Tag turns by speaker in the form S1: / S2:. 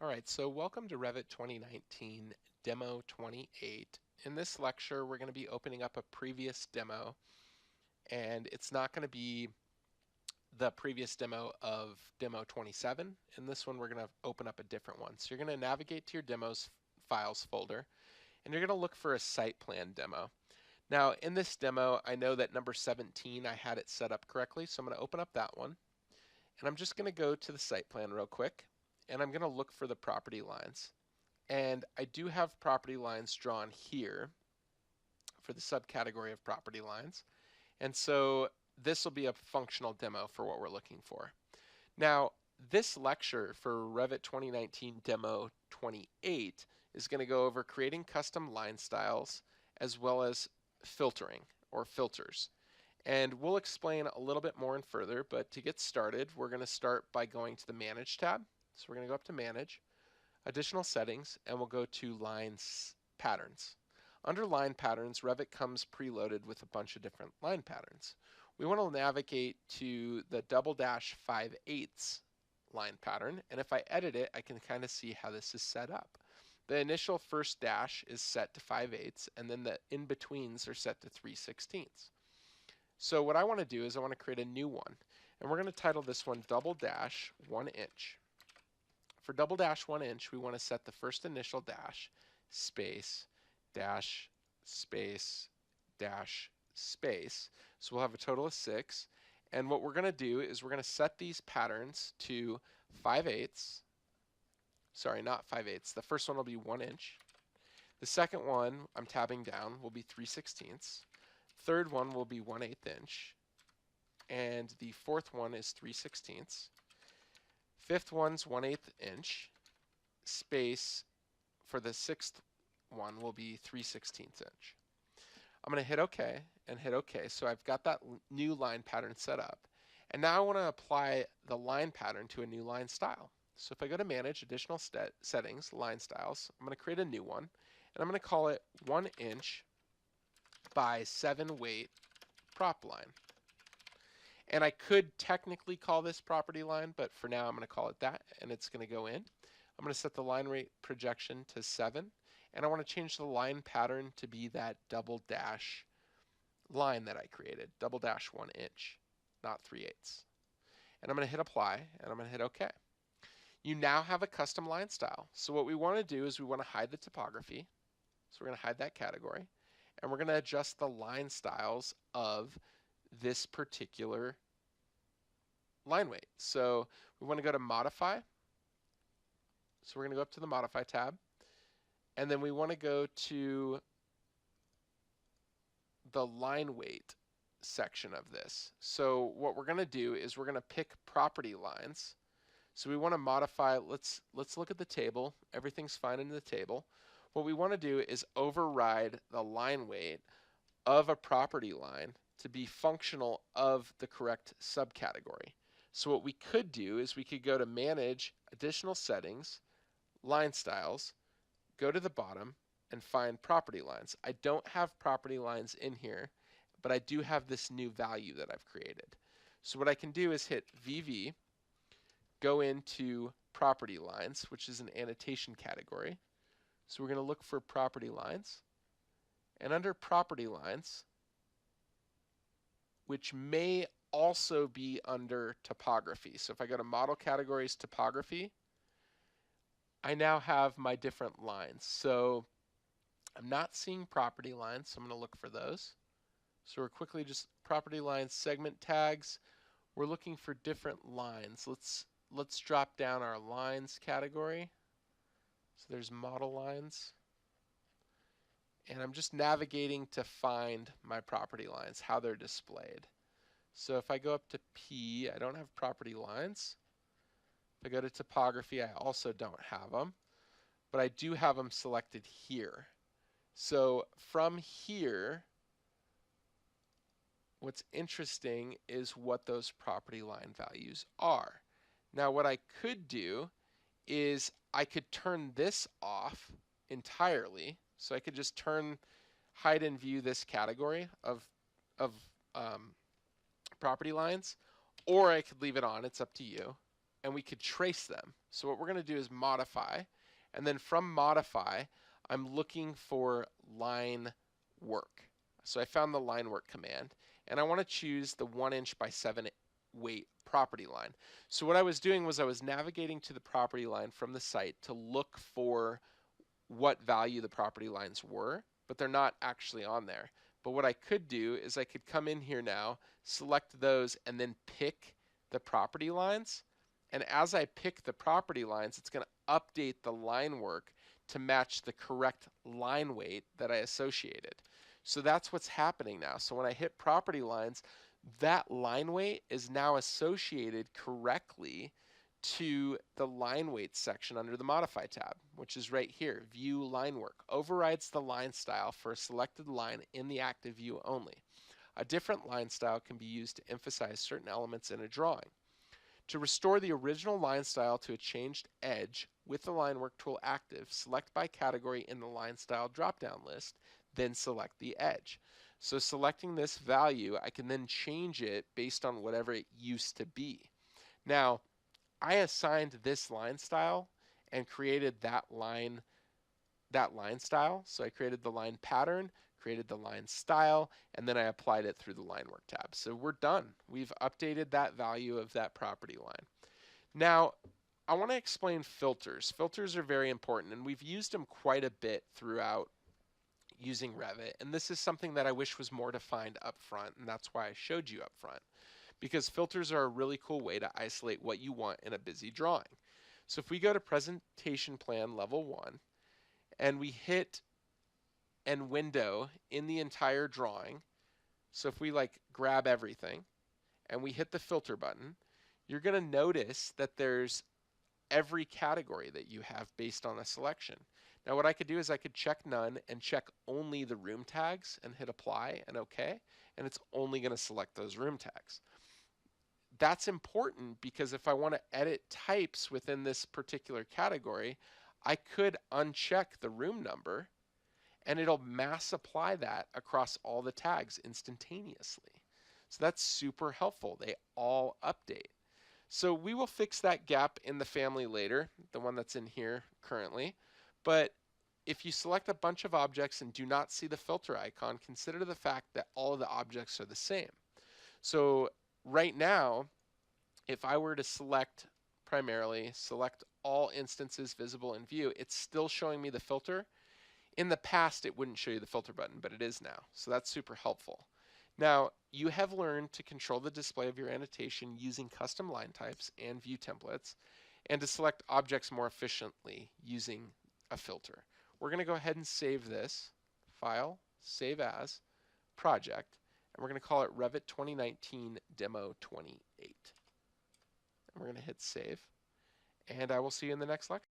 S1: Alright, so welcome to Revit 2019 Demo 28. In this lecture, we're going to be opening up a previous demo, and it's not going to be the previous demo of Demo 27. In this one, we're going to open up a different one. So you're going to navigate to your Demos Files folder, and you're going to look for a site plan demo. Now, in this demo, I know that number 17, I had it set up correctly, so I'm going to open up that one. And I'm just going to go to the site plan real quick, and I'm going to look for the property lines. And I do have property lines drawn here for the subcategory of property lines. And so this will be a functional demo for what we're looking for. Now, this lecture for Revit 2019 Demo 28 is going to go over creating custom line styles as well as filtering or filters. And we'll explain a little bit more and further, but to get started, we're going to start by going to the Manage tab. So we're going to go up to Manage, Additional Settings, and we'll go to Lines Patterns. Under Line Patterns, Revit comes preloaded with a bunch of different line patterns. We want to navigate to the ~5/8 line pattern, and if I edit it, I can kind of see how this is set up. The initial first dash is set to 5/8, and then the in-betweens are set to 3/16. So what I want to do is I want to create a new one, and we're going to title this one ~1 inch. For ~1 inch, we want to set the first initial dash, space, dash, space, dash, space. So we'll have a total of 6. And what we're going to do is we're going to set these patterns to 5/8. Sorry, not 5/8. The first one will be 1 inch. The second one, I'm tabbing down, will be 3/16. Third one will be 1/8 inch. And the fourth one is 3/16. Fifth one's 1/8 inch. Space for the sixth one will be 3/16 inch. I'm going to hit OK and hit OK. So I've got that new line pattern set up. And now I want to apply the line pattern to a new line style. So if I go to Manage, Additional Settings, Line Styles, I'm going to create a new one. And I'm going to call it 1 inch by 7 weight prop line. And I could technically call this property line, but for now I'm going to call it that, and it's going to go in. I'm going to set the line rate projection to 7, and I want to change the line pattern to be that double dash line that I created, ~1 inch, not 3/8. And I'm going to hit Apply, and I'm going to hit OK. You now have a custom line style. So what we want to do is we want to hide the topography. So we're going to hide that category, and we're going to adjust the line styles of this particular line weight. So we want to go to Modify. So we're going to go up to the Modify tab, and then we want to go to the line weight section of this. So what we're going to do is we're going to pick property lines. So we want to modify, let's look at the table. Everything's fine in the table. What we want to do is override the line weight of a property line to be functional of the correct subcategory. So what we could do is we could go to Manage, Additional Settings, Line Styles, go to the bottom, and find property lines. I don't have property lines in here, but I do have this new value that I've created. So what I can do is hit VV, go into property lines, which is an annotation category. So we're going to look for property lines. And under property lines, which may also be under topography. So if I go to Model Categories, Topography, I now have my different lines. So I'm not seeing property lines, so I'm going to look for those. So we're quickly just property lines, segment tags. We're looking for different lines. Let's drop down our lines category. So there's model lines. And I'm just navigating to find my property lines, how they're displayed. So if I go up to P, I don't have property lines. If I go to topography, I also don't have them, but I do have them selected here. So from here, what's interesting is what those property line values are. Now what I could do is I could turn this off entirely. So I could just hide and view this category of property lines, or I could leave it on. It's up to you. and we could trace them. So what we're going to do is modify, and then from modify, I'm looking for line work. So I found the line work command, and I want to choose the 1 inch by 7 weight property line. So what I was doing was I was navigating to the property line from the site to look for what value the property lines were, but they're not actually on there. But what I could do is I could come in here now, select those, and then pick the property lines. And as I pick the property lines, it's going to update the line work to match the correct line weight that I associated. So that's what's happening now. So when I hit property lines, that line weight is now associated correctly to the line weight section under the modify tab, which is right here. View line work overrides the line style for a selected line in the active view only. A different line style can be used to emphasize certain elements in a drawing. To restore the original line style to a changed edge with the line work tool active, select by category in the line style drop-down list, then select the edge. So selecting this value, I can then change it based on whatever it used to be. Now, I assigned this line style and created that line style. So I created the line pattern, created the line style, and then I applied it through the line work tab. So we're done. We've updated that value of that property line. Now, I want to explain filters. Filters are very important, and we've used them quite a bit throughout using Revit, and this is something that I wish was more defined up front, and that's why I showed you up front, because filters are a really cool way to isolate what you want in a busy drawing. So if we go to Presentation Plan Level 1, and we hit and window in the entire drawing, so if we like grab everything, and we hit the filter button, you're going to notice that there's every category that you have based on a selection. Now what I could do is I could check none and check only the room tags and hit apply and OK, and it's only going to select those room tags. That's important because if I want to edit types within this particular category, I could uncheck the room number and it'll mass apply that across all the tags instantaneously. So that's super helpful. They all update. So we will fix that gap in the family later, the one that's in here currently. But if you select a bunch of objects and do not see the filter icon, consider the fact that all of the objects are the same. So right now, if I were to select primarily, select all instances visible in view, it's still showing me the filter. In the past, it wouldn't show you the filter button, but it is now. So that's super helpful. Now, you have learned to control the display of your annotation using custom line types and view templates, and to select objects more efficiently using a filter. We're going to go ahead and save this, File, Save As, Project, and we're going to call it revit2019demo28. And we're going to hit Save, and I will see you in the next lecture.